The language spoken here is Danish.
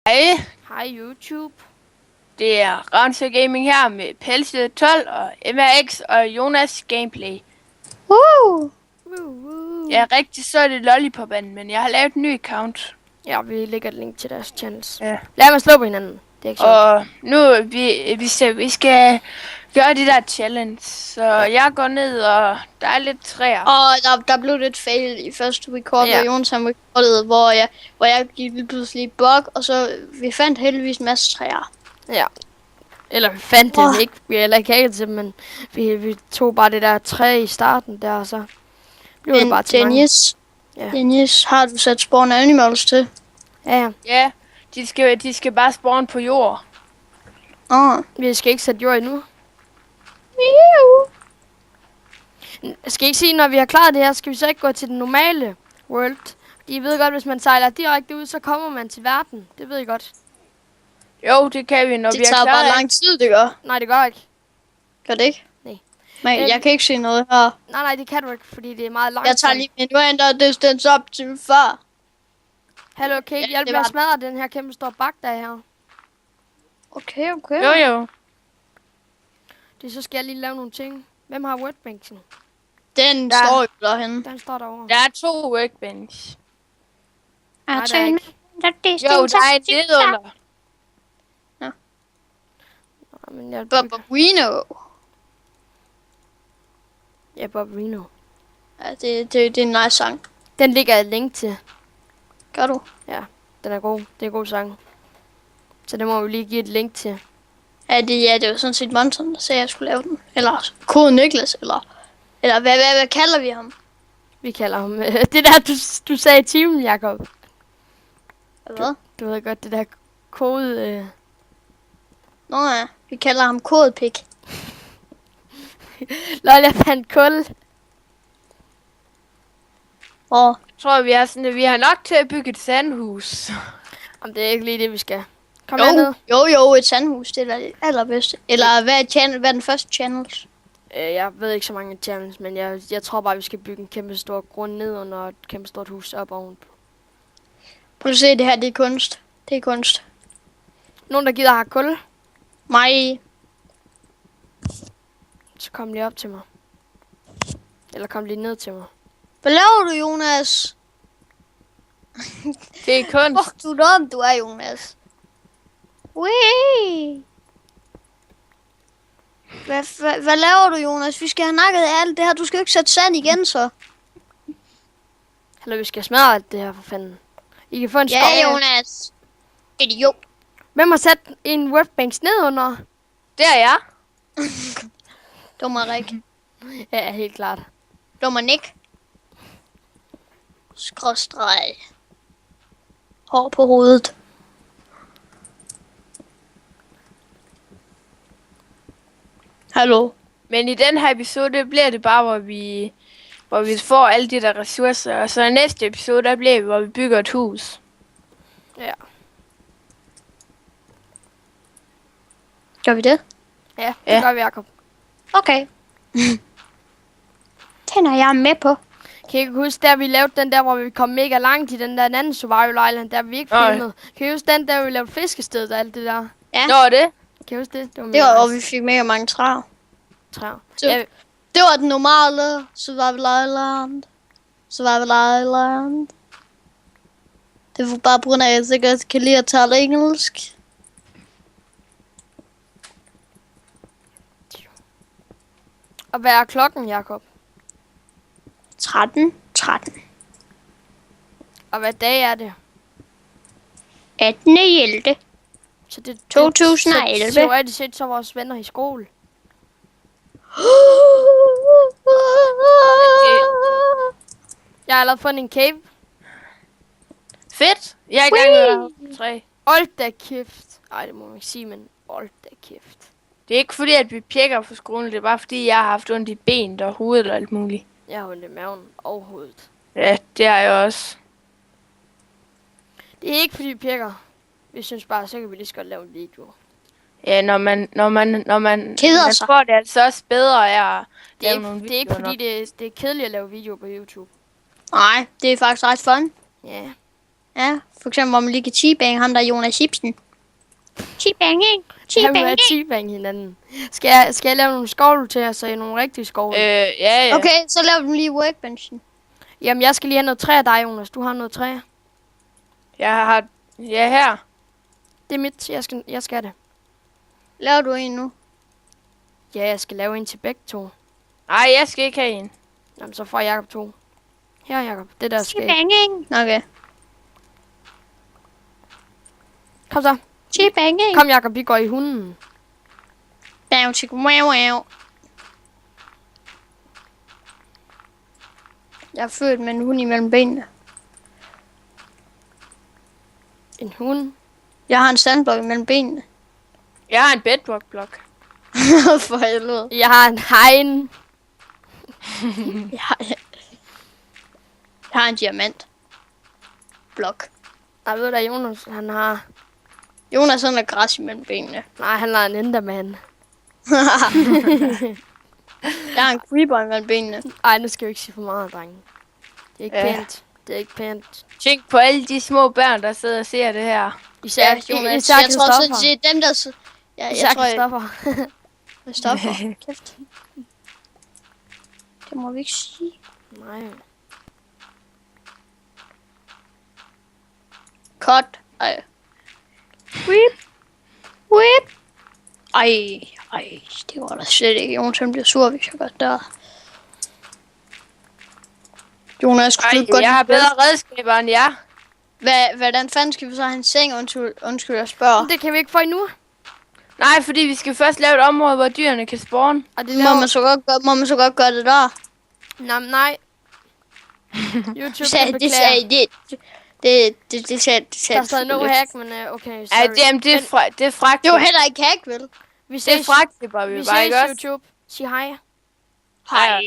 Hej, Hej YouTube. det er Ravnsø Gaming her med Pelse 12 og MRX og Jonas Gameplay. Jeg er rigtig sød i Lollipop-anden, men jeg har lavet en ny account. Ja, vi lægger et link til deres channels. Ja. Lad mig slå på hinanden. Det er ikke sjovt. Og nu vi skal gøre de der challenge, så jeg går ned, og der er lidt træer. Og der blev lidt fail i første record, Ja. hvor Jonas han recordede, hvor jeg gik lige pludselig i bug, og så vi fandt heldigvis en masse træer. Ja. Eller vi fandt dem ikke. Vi heller ikke hacket dem, men vi tog bare det der træ i starten der, og så blev det bare til mange. Ja. Dennis, har du sat spawn animals til? Ja. Ja, de skal bare spawne på jord. Vi skal ikke sætte jord endnu. Jeg skal ikke sige, når vi har klaret det her, skal vi så ikke gå til den normale world. I ved godt, hvis man sejler direkte ud, så kommer man til verden. Det ved I godt. Jo, det kan vi, når vi Det er tager klar. bare lang tid, det gør. Nej, det gør ikke. Gør det ikke? Nej. Men jeg kan ikke se noget her. Nej, det kan du ikke, fordi det er meget langt. Jeg tager lige min render distance op til før. Hallo, kan I Ja, hjælpe det med at var- smadre den her kæmpe store bak, der er her? Okay. Jo. Så skal jeg lige lave nogle ting. Hvem har workbenchen? Den Der- står jo derhenne. Den står derovre. Der er 2 workbench. Nej, der er ikke. Jo, der er en nedunder. Men jeg Bobberino. Ja, Bob Reno. Ja, det er en nice sang. Den ligger et link til. Gør du? Den er god. Det er en god sang. Så det må vi lige give et link til. Ja, det var sådan set Monson, der sagde, at jeg skulle lave den. Eller Kode Niklas, eller hvad kalder vi ham? Vi kalder ham... det der, du sagde i timen, Jakob. Hvad? Du ved godt, det der kode... Nå ja, vi kalder ham Kodepik. Lol, jeg fandt kul. Og Jeg tror, vi har nok til at bygge et sandhus. Om det er ikke lige det, vi skal. Kom herned. jo, et sandhus, det er da det allerbedste. Eller hvad er den første channel? Jeg ved ikke så mange challenges, men jeg tror bare, vi skal bygge en kæmpe stor grund ned under et kæmpe stort hus op ovenpå. Prøv at se, det her, det er kunst. Det er kunst. Nogen, der gider have kul, Mig. så kom lige op til mig. Eller kom lige ned til mig. Hvad laver du, Jonas? Det er kunst. Fuck, du er dum, du er, Jonas. Wee. Hvad laver du, Jonas? Vi skal have nakket af alt det her. Du skal jo ikke sætte sand igen, så. Eller vi skal smadre alt det her, for fanden. I kan få en skov. Ja, Jonas. Idiot. Hvem har sat en workbench ned under? Det er jeg. Dummer Rik. Ja, helt klart. Dummer Nick. Skråstreg. Hår på hovedet. Hallo. Men i den her episode bliver det bare, hvor vi får alle de der ressourcer. Og så i næste episode, der bliver vi, hvor vi bygger et hus. Ja. Gør vi det? Ja, det Ja. gør vi, Jacob. Okay. Den er jeg med på. Kan I ikke huske, der vi lavede den der, hvor vi kom mega langt i den der anden survival island, der vi ikke Nej. filmede? Kan I huske den der, vi lavede fiskestedet og alt det der? Ja. Nå, er det? Kan I huske det? Det var Det var, mega og nice. vi fik mega mange træer. Træer. Så- Ja, Det var den normale Survival Island. Survival Island. Det var bare på grund af, at jeg sikkert kan lide at tale engelsk. og hvad er klokken, Jakob? 13. Og hvad dag er det? 18. 11. Så det 2011. Så teoretisk set, så er vores venner i skole. Jeg har allerede fundet en cave. Fedt. Jeg er i gang med at 3. Hold da kæft. Ej, det må man ikke sige, men hold da kæft. Det er ikke fordi, at vi pjekker på skolen. Det er bare fordi, jeg har haft ondt i benet og hovedet og alt muligt. Jeg har ondt i maven og hovedet. Ja, det har jeg også. Det er ikke fordi vi pjekker. Vi synes bare, så kan vi lige så godt lave en video. Ja, når man Keder man sig. får det altså også bedre af at Det er, lave nogle ikke, det er ikke videoer fordi, det er kedeligt at lave videoer på YouTube. Nej, det er faktisk ret fun. Ja. Ja, for eksempel, hvor man lige kan teabang ham der Jonas Ibsen. Teabang, ikke? Jeg vil Teabang, have ikke? teabang hinanden. Skal jeg lave nogle skovle til os, så nogle rigtige skovle? Ja. Okay, så lav dem lige workbenchen. Jamen, jeg skal lige have noget træ af dig, Jonas. Du har noget træ. Jeg har... Ja, her. Det er mit. Jeg skal det. Laver du en nu? Ja, jeg skal lave en til begge to. Nej, jeg skal ikke have en. Jamen, så får Jakob to. Her, Jakob. Det der skal. Teabang, ikke? Okay. Kom så. Teabang, ikke? Kom, Jakob. Vi går i hunden. Down, chicken, wow, wow. Jeg er født med en hund imellem benene. En hund. Jeg har en sandblok imellem benene. Jeg har en bedrock-blok. For helvede. Jeg har en hegn. Jeg har en diamant. Blok. Jeg ved da, Jonas, han har... Jonas han har græs imellem benene. Nej, han har en enderman. Jeg har en creeper imellem benene. Ej, nu skal vi ikke sige for meget, drenge. Det er ikke Ja. pænt. Det er ikke pænt. Tænk på alle de små børn, der sidder og ser det her. Især, Jonas, især jeg tror Christoffer. så, det er dem der... Ja, Især jeg tror, Christoffer. Christoffer. Kæft. Det må vi ikke sige. Nej. Cut. Ej. Whip. Whip. Ej. Det var da slet ikke. Jonas han bliver sur, hvis jeg gør det der. Jonas, skulle du Ej, ikke godt... jeg har bedre redskaber end jer. Hvordan fanden skal vi så have en seng? Undskyld, jeg spørger. Det kan vi ikke få endnu. Nej, fordi vi skal først lave et område, hvor dyrene kan spawne. Og det Må man så godt gøre det der? Nej. YouTube Sagde, kan det beklage. sagde det sagde Der står no hack, men okay, sorry. Ja, jamen, det er fragt. Det var heller ikke hack, vel? Vi Det er ses. fragt, det bare vi Vi bare, ikke ses, også? YouTube. Sig hej. Hej.